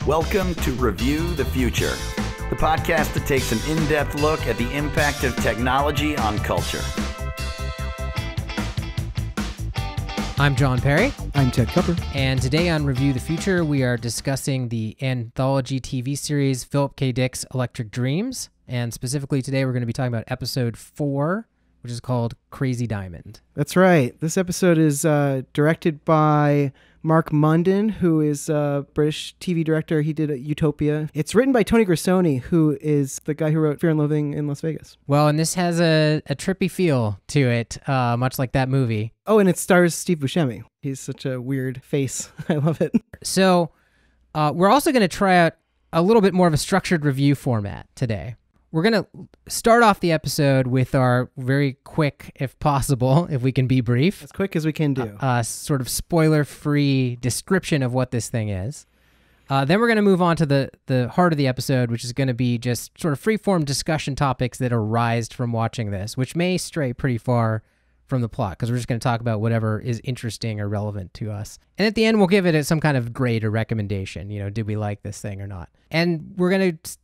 Welcome to Review the Future, the podcast that takes an in-depth look at the impact of technology on culture. I'm John Perry. I'm Ted Cupper. And today on Review the Future, we are discussing the anthology TV series Philip K. Dick's Electric Dreams. And specifically today, we're going to be talking about episode 4, which is called Crazy Diamond. That's right. This episode is directed by Mark Munden, who is a British TV director. He did Utopia. It's written by Tony Grisoni, who is the guy who wrote Fear and Loathing in Las Vegas. Well, and this has a trippy feel to it, much like that movie. Oh, and it stars Steve Buscemi. He's such a weird face. I love it. So we're also going to try out a little bit more of a structured review format today. We're going to start off the episode with our very quick, if possible, if we can be brief. As quick as we can do. Sort of spoiler-free description of what this thing is. Then we're going to move on to the heart of the episode, which is going to be just sort of free-form discussion topics that arise from watching this, which may stray pretty far from the plot, because we're just going to talk about whatever is interesting or relevant to us. And at the end, we'll give it some kind of grade or recommendation. You know, did we like this thing or not? And we're going to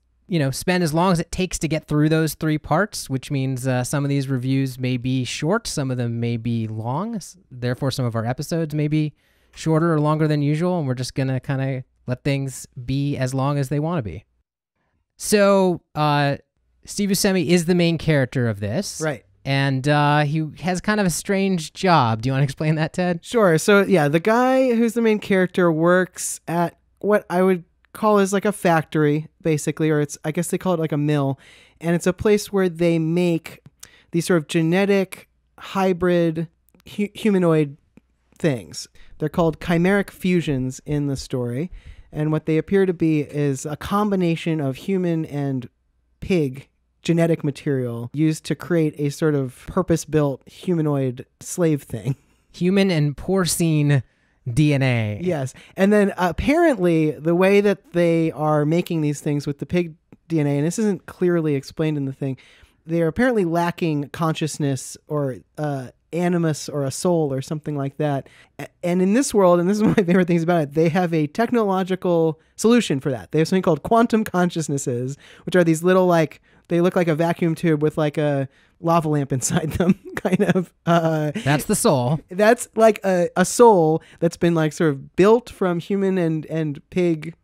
spend as long as it takes to get through those 3 parts, which means some of these reviews may be short, some of them may be long. Therefore, some of our episodes may be shorter or longer than usual, and we're just going to kind of let things be as long as they want to be. So, Steve Buscemi is the main character of this. Right. And he has kind of a strange job. Do you want to explain that, Ted? Sure. So, yeah, the guy who's the main character works at what I would call is like a factory, basically, or I guess they call it like a mill, and it's a place where they make these sort of genetic hybrid humanoid things. They're called chimeric fusions in the story, and what they appear to be is a combination of human and pig genetic material used to create a sort of purpose-built humanoid slave thing. Human and porcine DNA. Yes. And then apparently the way that they are making these things with the pig DNA, and this isn't clearly explained in the thing, they are apparently lacking consciousness or animus or a soul or something like that. And in this world, and this is one of my favorite things about it, they have a technological solution for that. They have something called quantum consciousnesses, which are these little, they look like a vacuum tube with like a lava lamp inside them, kind of. That's the soul. That's like a soul that's been like sort of built from human and pig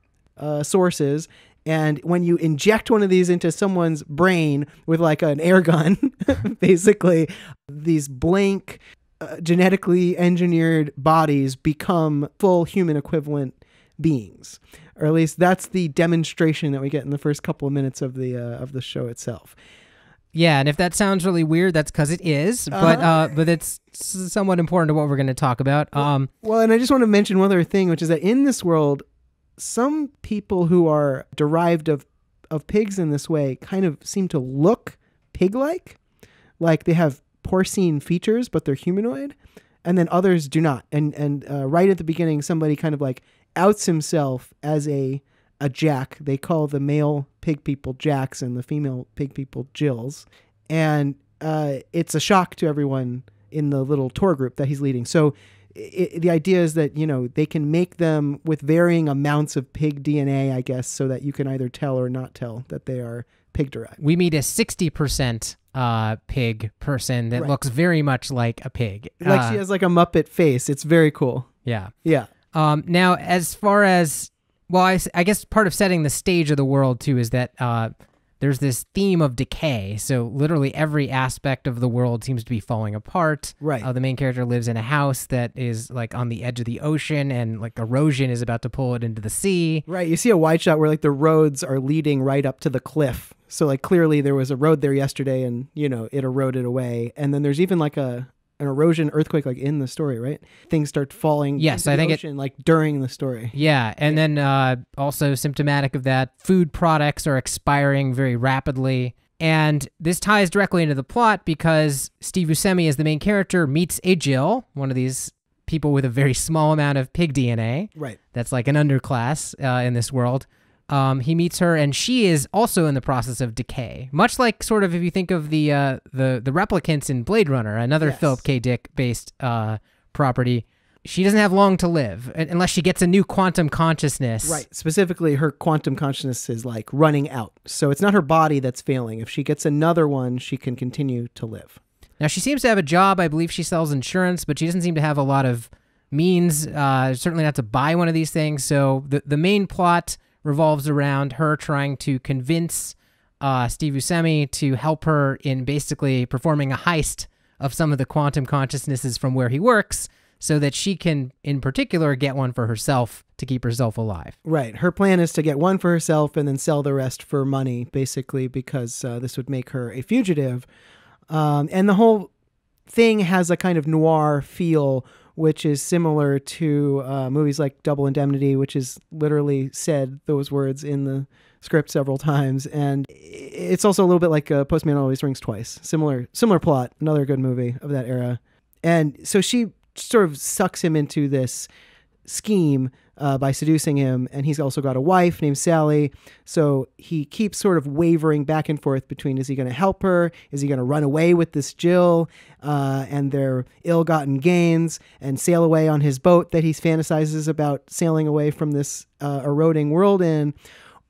sources. And when you inject one of these into someone's brain with like an air gun, basically, these blank, genetically engineered bodies become full human equivalent beings. Or at least that's the demonstration that we get in the first couple of minutes of the show itself. Yeah, and if that sounds really weird, that's because it is, but it's somewhat important to what we're going to talk about. Well, and I just want to mention one other thing, which is that in this world, some people who are derived of pigs in this way kind of seem to look pig-like. Like they have porcine features, but they're humanoid, and then others do not. And right at the beginning, somebody kind of like outs himself as a Jack. They call the male pig people Jacks and the female pig people Jills. And it's a shock to everyone in the little tour group that he's leading. So the idea is that, they can make them with varying amounts of pig DNA, I guess, so that you can either tell or not tell that they are pig derived. We meet a 60% pig person that looks very much like a pig. Like she has like a Muppet face. It's very cool. Yeah. Yeah. Now, as far as, well, I guess part of setting the stage of the world, too, is that there's this theme of decay. So literally every aspect of the world seems to be falling apart. Right. The main character lives in a house that is like on the edge of the ocean, and like erosion is about to pull it into the sea. Right. You see a wide shot where like the roads are leading right up to the cliff. So like clearly there was a road there yesterday and, it eroded away. And then there's even like an erosion earthquake like in the story, right? Things start falling into the think ocean like during the story. Yeah, and then also symptomatic of that, food products are expiring very rapidly. And this ties directly into the plot because Steve Buscemi, as the main character, meets a Jill, one of these people with a very small amount of pig DNA. Right. That's like an underclass in this world. He meets her, and she is also in the process of decay. Much like sort of if you think of the replicants in Blade Runner, another Philip K. Dick based property. she doesn't have long to live unless she gets a new quantum consciousness. Right. Specifically, her quantum consciousness is like running out. So it's not her body that's failing. If she gets another one, she can continue to live. Now, she seems to have a job. I believe she sells insurance, but she doesn't seem to have a lot of means, certainly not to buy one of these things. So the main plot revolves around her trying to convince Steve Buscemi to help her in basically performing a heist of some of the quantum consciousnesses from where he works, so that she can, in particular, get one for herself to keep herself alive. Right. Her plan is to get one for herself and then sell the rest for money, basically, because this would make her a fugitive. And the whole thing has a kind of noir feel, which is similar to movies like Double Indemnity, which is literally said those words in the script several times. And it's also a little bit like Postman Always Rings Twice. Similar plot, another good movie of that era. And so she sort of sucks him into this scheme by seducing him, and he's also got a wife named Sally, so he keeps sort of wavering back and forth between, is he going to help her, is he going to run away with this Jill and their ill-gotten gains and sail away on his boat that he fantasizes about sailing away from this eroding world in,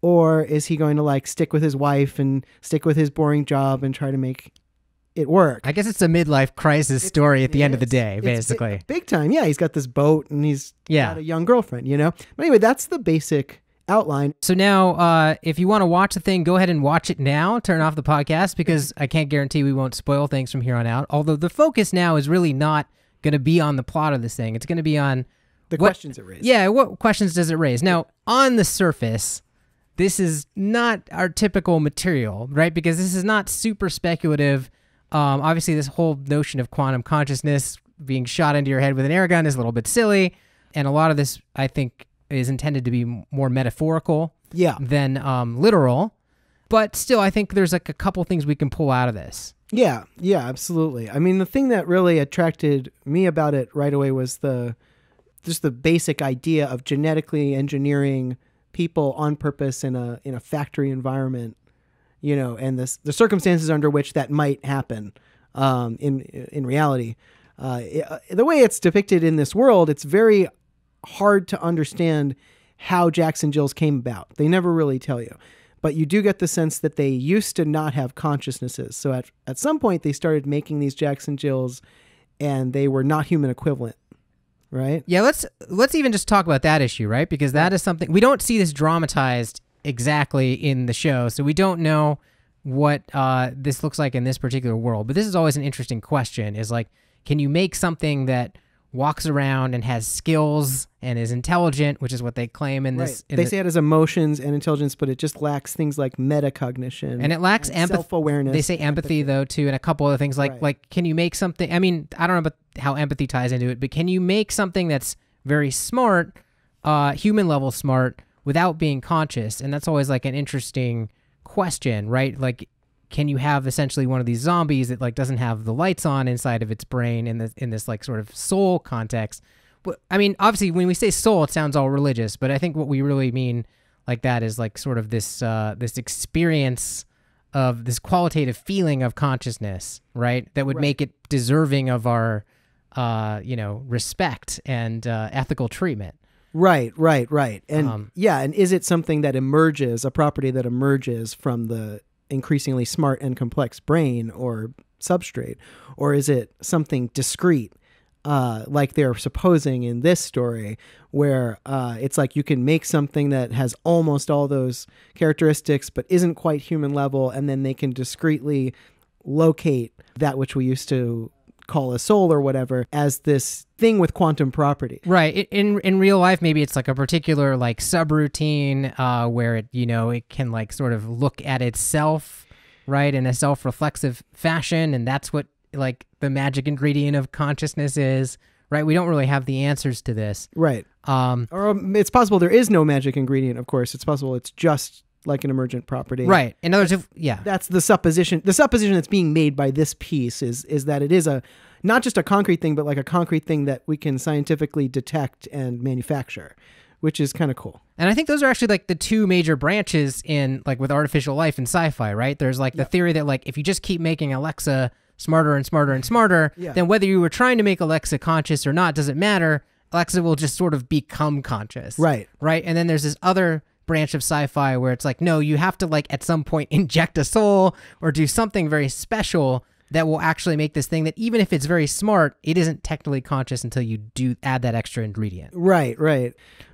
or is he going to like stick with his wife and stick with his boring job and try to make it work? I guess it's a midlife crisis story at the end of the day, basically. Big time. Yeah, he's got this boat and he's got a young girlfriend, you know? But anyway, that's the basic outline. So now, if you want to watch the thing, go ahead and watch it now. Turn off the podcast, because I can't guarantee we won't spoil things from here on out. Although the focus now is really not going to be on the plot of this thing. It's going to be on the questions it raises. Yeah, what questions does it raise? Now, on the surface, this is not our typical material, right? Because this is not super speculative. Obviously, this whole notion of quantum consciousness being shot into your head with an air gun is a little bit silly. And a lot of this, I think, is intended to be more metaphorical than literal. But still, I think there's like a couple things we can pull out of this. Yeah, absolutely. I mean, the thing that really attracted me about it right away was just the basic idea of genetically engineering people on purpose in a factory environment. You know, and the circumstances under which that might happen in reality. The way it's depicted in this world, it's very hard to understand how Jacks and Jills came about. They never really tell you. But you do get the sense that they used to not have consciousnesses. So at some point, they started making these Jacks and Jills, and they were not human equivalent. Right? Yeah, let's even just talk about that issue, right? Because that is something, we don't see this dramatized exactly in the show, so we don't know what this looks like in this particular world. But this is always an interesting question, is like, can you make something that walks around and has skills and is intelligent, which is what they claim in this. They say it has emotions and intelligence, but it just lacks things like metacognition. And it lacks empathy. Self-awareness. They say empathy, though, too, and a couple other things like can you make something, I mean, I don't know about how empathy ties into it, but can you make something that's very smart, human level smart, without being conscious? And that's always like an interesting question, right? Like, can you have essentially one of these zombies that like doesn't have the lights on inside of its brain in this like sort of soul context? But I mean, obviously, when we say soul, it sounds all religious, but I think what we really mean like that is like sort of this this experience of this qualitative feeling of consciousness, right? That would make it deserving of our respect and ethical treatment. Right. And and is it something that emerges, a property that emerges from the increasingly smart and complex brain or substrate, or is it something discrete, like they're supposing in this story, where it's like you can make something that has almost all those characteristics but isn't quite human level, and then they can discretely locate that which we used to call a soul or whatever as this thing with quantum property. Right. In real life, maybe it's like a particular like subroutine where it can like sort of look at itself, right, in a self-reflexive fashion, and that's what like the magic ingredient of consciousness is, right? We don't really have the answers to this. Right. Or it's possible there is no magic ingredient, of course. It's possible it's just like an emergent property. Right. In other words, that's the supposition. The supposition that's being made by this piece is that it is not just a concrete thing, but like a concrete thing that we can scientifically detect and manufacture, which is kind of cool. And I think those are actually like the two major branches in like with artificial life and sci-fi, right? There's like the theory that like if you just keep making Alexa smarter and smarter and smarter, then whether you were trying to make Alexa conscious or not doesn't matter. Alexa will just sort of become conscious. Right. Right. And then there's this other branch of sci-fi where it's like, no, you have to like at some point inject a soul or do something very special that will actually make this thing that even if it's very smart, it isn't technically conscious until you do add that extra ingredient. Right.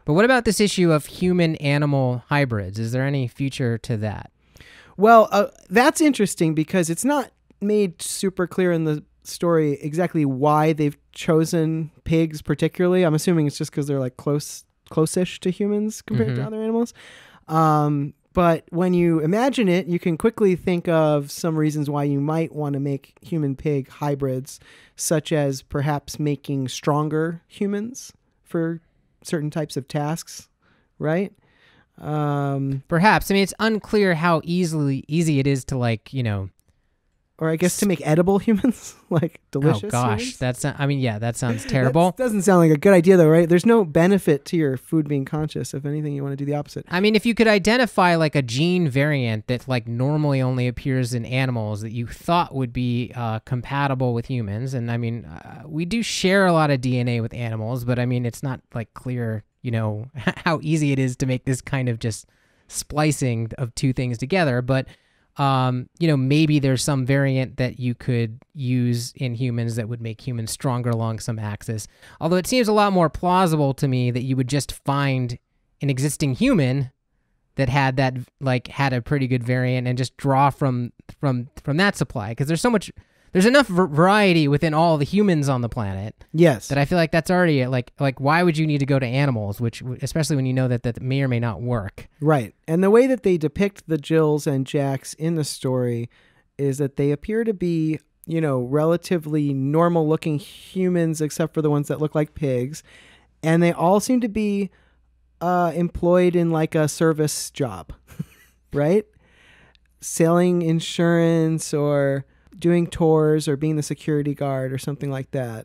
But what about this issue of human-animal hybrids? Is there any future to that? Well, that's interesting because it's not made super clear in the story exactly why they've chosen pigs particularly. I'm assuming it's just because they're like close-ish to humans compared to other animals. But when you imagine it, you can quickly think of some reasons why you might want to make human-pig hybrids, such as perhaps making stronger humans for certain types of tasks, right? Perhaps. I mean, it's unclear how easy it is to like, or I guess to make edible humans, like delicious. Oh gosh, humans. That sounds terrible. That doesn't sound like a good idea though, right? There's no benefit to your food being conscious. If anything, you want to do the opposite. I mean, if you could identify like a gene variant that like normally only appears in animals that you thought would be compatible with humans, and I mean, we do share a lot of DNA with animals, but I mean, it's not like clear, how easy it is to make this kind of just splicing of two things together, but maybe there's some variant that you could use in humans that would make humans stronger along some axis. Although it seems a lot more plausible to me that you would just find an existing human that had a pretty good variant and just draw from that supply. Because there's enough variety within all the humans on the planet. Yes. That I feel like that's already like why would you need to go to animals, which especially when you know that may or may not work. Right. And the way that they depict the Jills and Jacks in the story is that they appear to be, relatively normal looking humans except for the ones that look like pigs. And they all seem to be employed in like a service job, right? Selling insurance or doing tours or being the security guard or something like that.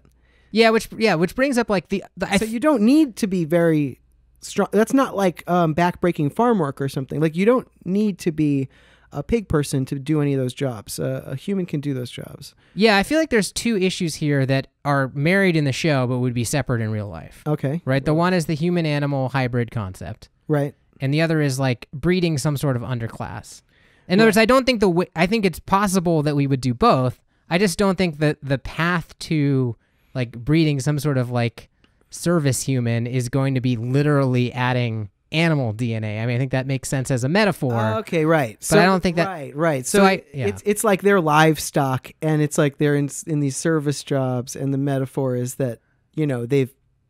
Yeah, which brings up like so you don't need to be very strong. That's not like backbreaking farm work or something. Like you don't need to be a pig person to do any of those jobs. A human can do those jobs. Yeah, I feel like there's two issues here that are married in the show but would be separate in real life. Okay. Right? The one is the human-animal hybrid concept. Right. And the other is like breeding some sort of underclass. In other words, I don't think I think it's possible that we would do both. I just don't think that the path to like breeding some sort of like service human is going to be literally adding animal DNA. I mean, I think that makes sense as a metaphor. Okay, right. But I don't think that... Right. So it's like they're livestock, and it's like they're in these service jobs, and the metaphor is that,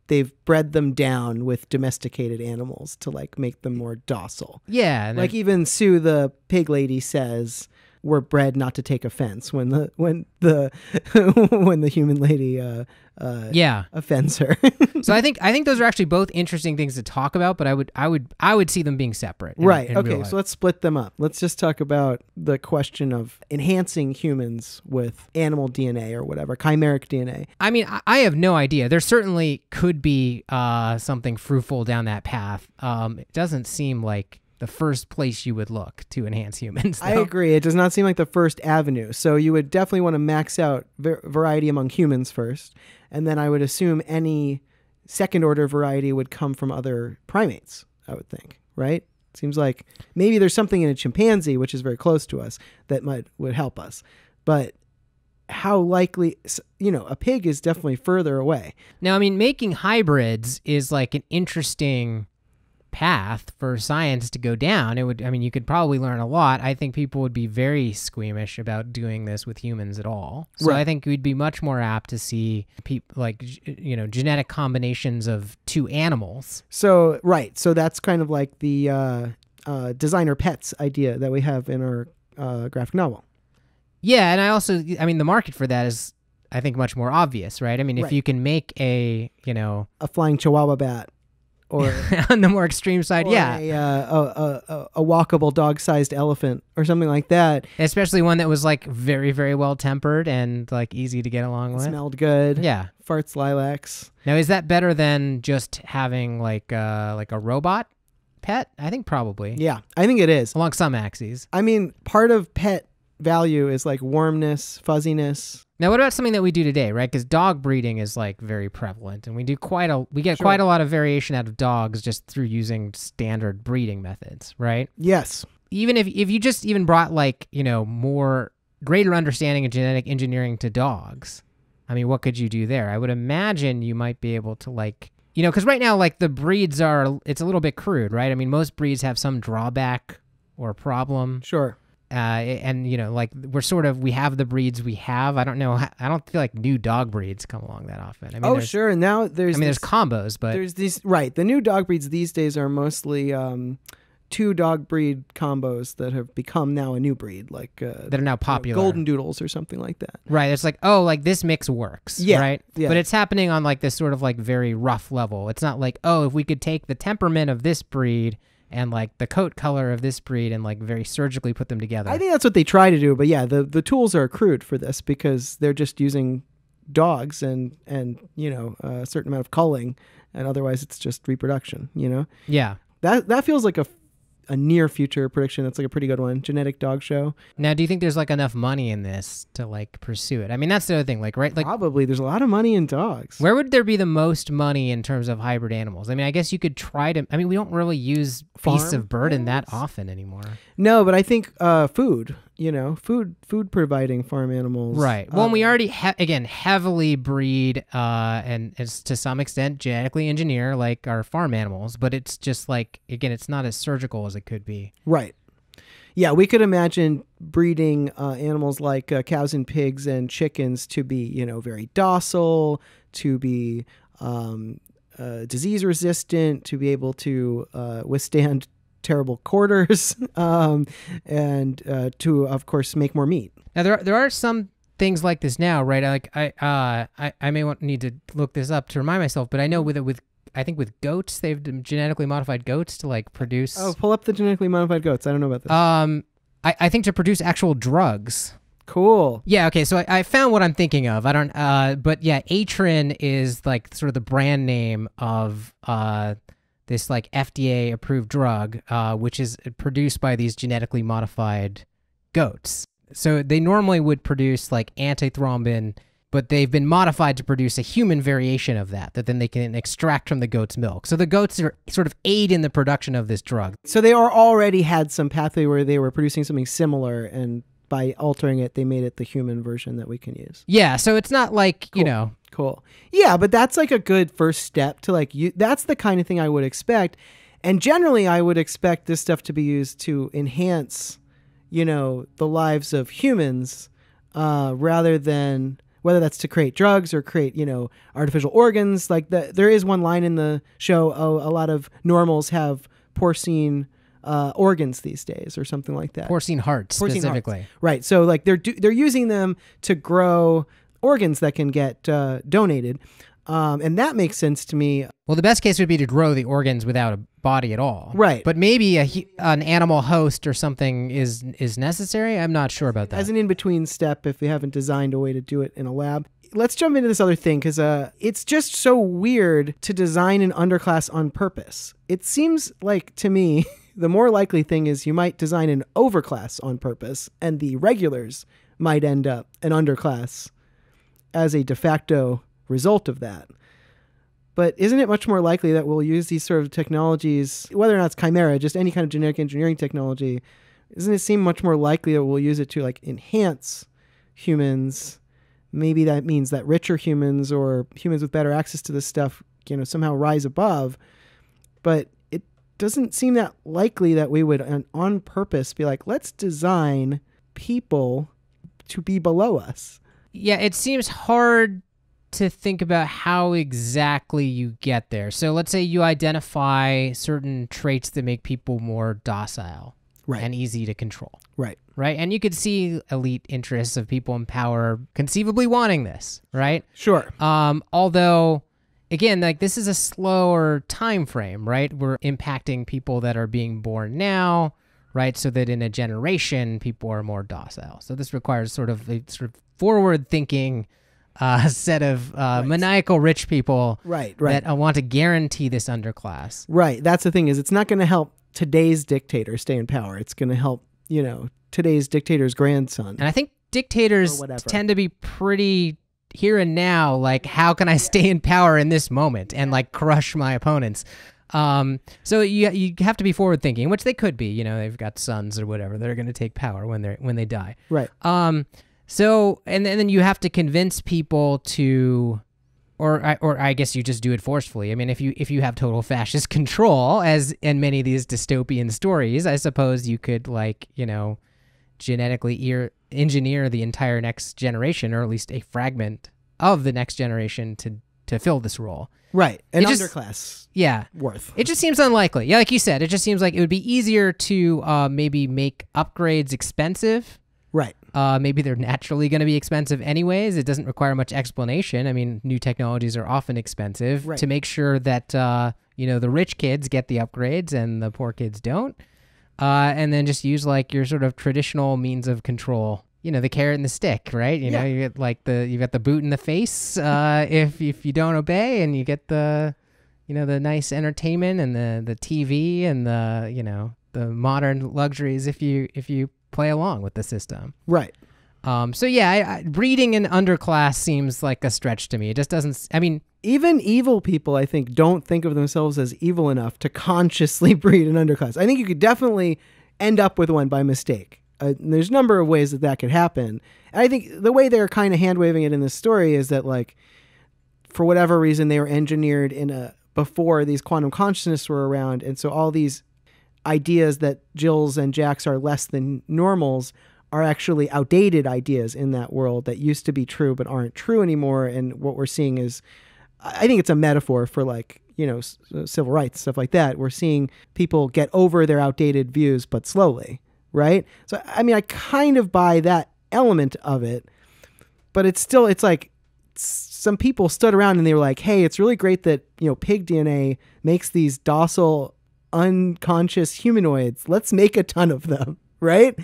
they've bred them down with domesticated animals to like make them more docile. Yeah. Like even Sue, the pig lady, says we're bred not to take offense when the when the human lady offends her. So I think those are actually both interesting things to talk about, but I would see them being separate. Right. In Okay. So let's split them up. Let's just talk about the question of enhancing humans with animal DNA or whatever, chimeric DNA. I mean, I have no idea. There certainly could be something fruitful down that path. It doesn't seem like the first place you would look to enhance humans, though. I agree. It does not seem like the first avenue. So you would definitely want to max out variety among humans first. And then I would assume any second order variety would come from other primates, I would think, right? Seems like maybe there's something in a chimpanzee, which is very close to us, that would help us. But how likely, a pig is definitely further away. Now, I mean, making hybrids is like an interesting path for science to go down. You could probably learn a lot. I think people would be very squeamish about doing this with humans at all. So right. I think we'd be much more apt to see genetic combinations of two animals. So, right. So that's kind of like the designer pets idea that we have in our graphic novel. Yeah. And the market for that is, I think, much more obvious, right? I mean, if you can make a flying Chihuahua bat, or on the more extreme side, a walkable dog-sized elephant or something like that. Especially one that was like very, very well tempered and like easy to get along with. Smelled good. Yeah. Farts lilacs. Now, is that better than just having like a robot pet? I think probably. Yeah, I think it is. Along some axes. I mean, part of pet value is like warmness, fuzziness. Now, what about something that we do today, right? Because dog breeding is like very prevalent, and we get quite a lot of variation out of dogs just through using standard breeding methods, right? Yes. Even if you just even brought like, more greater understanding of genetic engineering to dogs, I mean, what could you do there? I would imagine you might be able to like, because right now, like the breeds it's a little bit crude, right? I mean, most breeds have some drawback or problem. Sure. And like we have the breeds we have. I don't know. I don't feel like new dog breeds come along that often. I mean, sure. And now there's combos, but there's these, right. The new dog breeds these days are mostly, 2 dog breed combos that have become now a new breed, like that are now popular, golden doodles or something like that. Right. It's like, like this mix works. Yeah. Right. Yeah. But it's happening on like this sort of like very rough level. It's not like, if we could take the temperament of this breed and like the coat color of this breed and like very surgically put them together. I think that's what they try to do, but yeah, the tools are crude for this because they're just using dogs and a certain amount of culling, and otherwise it's just reproduction. Yeah. That feels like a near future prediction. That's like a pretty good one. Genetic dog show. Now, do you think there's like enough money in this to like pursue it? I mean, that's the other thing, like, right? Like, probably there's a lot of money in dogs. Where would there be the most money in terms of hybrid animals? I mean, I guess you could try to. I mean, we don't really use beasts of burden that often anymore. No, but I think food. Food providing farm animals. Right. Well, we already heavily breed and it's to some extent genetically engineer like our farm animals, but it's just like, again, it's not as surgical as it could be. Right. Yeah, we could imagine breeding animals like cows and pigs and chickens to be, very docile, to be disease resistant, to be able to withstand terrible quarters, and to, of course, make more meat. Now, there are some things like this now, right? Like I may need to look this up to remind myself, but I know with goats, they've genetically modified goats to like produce. Oh, pull up the genetically modified goats. I don't know about this. I think to produce actual drugs. Cool. Yeah. Okay. So I found what I'm thinking of. I don't. But yeah, Atrin is like sort of the brand name of this like FDA approved drug, which is produced by these genetically modified goats. So they normally would produce like antithrombin, but they've been modified to produce a human variation of that then they can extract from the goat's milk. So the goats are sort of aid in the production of this drug. So they already had some pathway where they were producing something similar, and by altering it, they made it the human version that we can use. Yeah. So it's not like, cool. Cool. Yeah, but that's like a good first step to like that's the kind of thing I would expect. And generally I would expect this stuff to be used to enhance, the lives of humans, rather than whether that's to create drugs or create, artificial organs. Like there is one line in the show, a lot of normals have porcine organs these days or something like that. Porcine hearts specifically. Hearts. Right. So like they're using them to grow organs that can get donated. And that makes sense to me. Well, the best case would be to grow the organs without a body at all. Right. But maybe an animal host or something is necessary. I'm not sure about that. As an in-between step, if we haven't designed a way to do it in a lab. Let's jump into this other thing, because it's just so weird to design an underclass on purpose. It seems like, to me, the more likely thing is you might design an overclass on purpose, and the regulars might end up an underclass as a de facto result of that. But isn't it much more likely that we'll use these sort of technologies, whether or not it's chimera, just any kind of genetic engineering technology, doesn't it seem much more likely that we'll use it to like enhance humans? Maybe that means that richer humans or humans with better access to this stuff, somehow rise above. But it doesn't seem that likely that we would on purpose be like, let's design people to be below us. Yeah, it seems hard to think about how exactly you get there. So let's say you identify certain traits that make people more docile, right, and easy to control. Right. Right. And you could see elite interests of people in power conceivably wanting this, right? Sure. Although, again, like this is a slower time frame, right? We're impacting people that are being born now, right? So that in a generation, people are more docile. So this requires sort of forward-thinking set of maniacal rich people that want to guarantee this underclass. Right. That's the thing, is it's not going to help today's dictator stay in power. It's going to help today's dictator's grandson. And I think dictators tend to be pretty here and now, like, how can I stay in power in this moment and like crush my opponents? So you have to be forward thinking, which they could be. They've got sons or whatever that are going to take power when they die. Right. So and then you have to convince people to, or I guess you just do it forcefully. I mean, if you have total fascist control, as in many of these dystopian stories, I suppose you could genetically engineer the entire next generation, or at least a fragment of the next generation to fill this role. Right. An underclass. Yeah. Worth. It just seems unlikely. Yeah, like you said, it just seems like it would be easier to maybe make upgrades expensive. Right. Maybe they're naturally going to be expensive anyways. It doesn't require much explanation. I mean, new technologies are often expensive. Right. To make sure that, the rich kids get the upgrades and the poor kids don't. And then just use like your sort of traditional means of control. The carrot and the stick, right? You get like you got the boot in the face if you don't obey, and you get the the nice entertainment and the TV and the modern luxuries if you play along with the system. Right. So yeah, breeding an underclass seems like a stretch to me. It just doesn't. I mean, even evil people, I think, don't think of themselves as evil enough to consciously breed an underclass. I think you could definitely end up with one by mistake. There's a number of ways that could happen. And I think the way they're kind of hand-waving it in this story is that, like, for whatever reason, they were engineered before these quantum consciousness were around. And so all these ideas that Jills and Jax are less than normals are actually outdated ideas in that world that used to be true but aren't true anymore. And what we're seeing is, I think it's a metaphor for, like, civil rights, stuff like that. We're seeing people get over their outdated views, but slowly, right? So, I mean, I kind of buy that element of it, but it's like some people stood around and they were like, hey, it's really great that, pig DNA makes these docile, unconscious humanoids. Let's make a ton of them, right?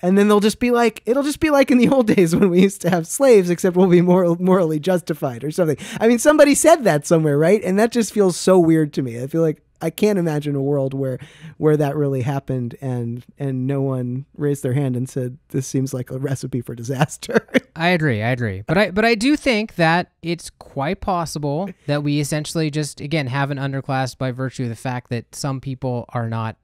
And then it'll just be like in the old days when we used to have slaves, except we'll be morally justified or something. I mean, somebody said that somewhere, right? And that just feels so weird to me. I feel like I can't imagine a world where that really happened and no one raised their hand and said, this seems like a recipe for disaster. I agree. But I do think that it's quite possible that we essentially just, again, have an underclass by virtue of the fact that some people are not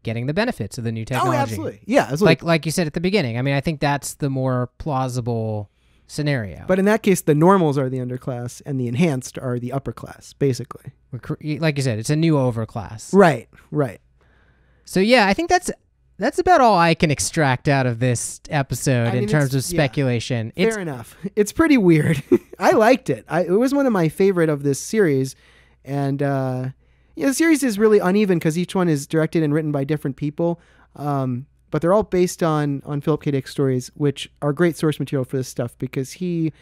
getting the benefits of the new technology. Oh, absolutely. Yeah, absolutely. Like you said at the beginning. I mean, I think that's the more plausible scenario. But in that case, the normals are the underclass and the enhanced are the upper class, basically. Like you said, it's a new overclass. Right. So yeah, I think that's about all I can extract out of this episode in terms of speculation. Fair enough. It's pretty weird. I liked it. It was one of my favorite of this series. And the series is really uneven because each one is directed and written by different people. But they're all based on Philip K. Dick stories, which are great source material for this stuff because he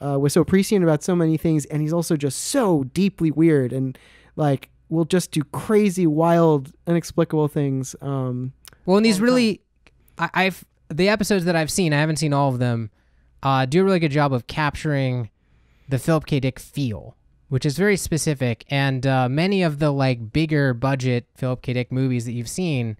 was so prescient about so many things, and he's also just so deeply weird and like will just do crazy, wild, inexplicable things. Well, and these really, the episodes that I've seen, I haven't seen all of them, do a really good job of capturing the Philip K. Dick feel, which is very specific. And many of the like bigger budget Philip K. Dick movies that you've seen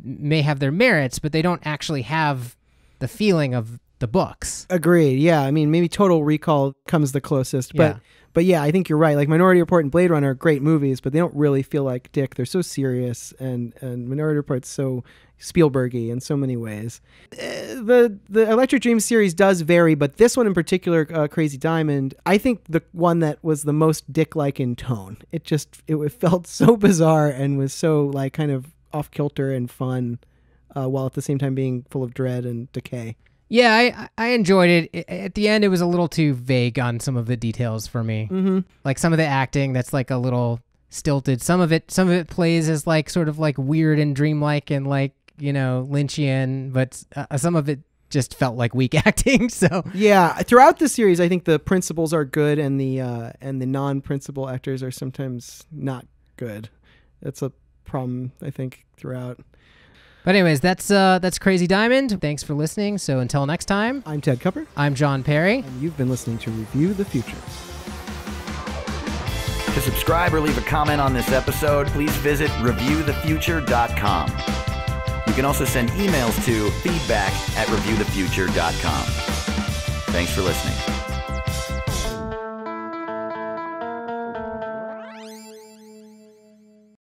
may have their merits, but they don't actually have the feeling of the books. Agreed. Yeah. I mean, maybe Total Recall comes the closest, but yeah, I think you're right. Like Minority Report and Blade Runner are great movies, but they don't really feel like Dick. They're so serious, and Minority Report's so Spielbergy in so many ways. The Electric Dream series does vary, but this one in particular, Crazy Diamond, I think the one that was the most Dick-like in tone. It felt so bizarre and was so like kind of off kilter and fun, while at the same time being full of dread and decay. Yeah, I enjoyed it. At the end, it was a little too vague on some of the details for me. Mm-hmm. Like some of the acting, that's like a little stilted. Some of it plays as like sort of like weird and dreamlike and like, Lynchian, but some of it just felt like weak acting. So yeah, throughout the series, I think the principals are good and the non-principal actors are sometimes not good. That's a problem, I think, throughout. But anyways, that's Crazy Diamond. Thanks for listening. So until next time, I'm Ted Kupper. I'm John Perry. And you've been listening to Review the Future. To subscribe or leave a comment on this episode, please visit reviewthefuture.com. You can also send emails to feedback@reviewthefuture.com. Thanks for listening.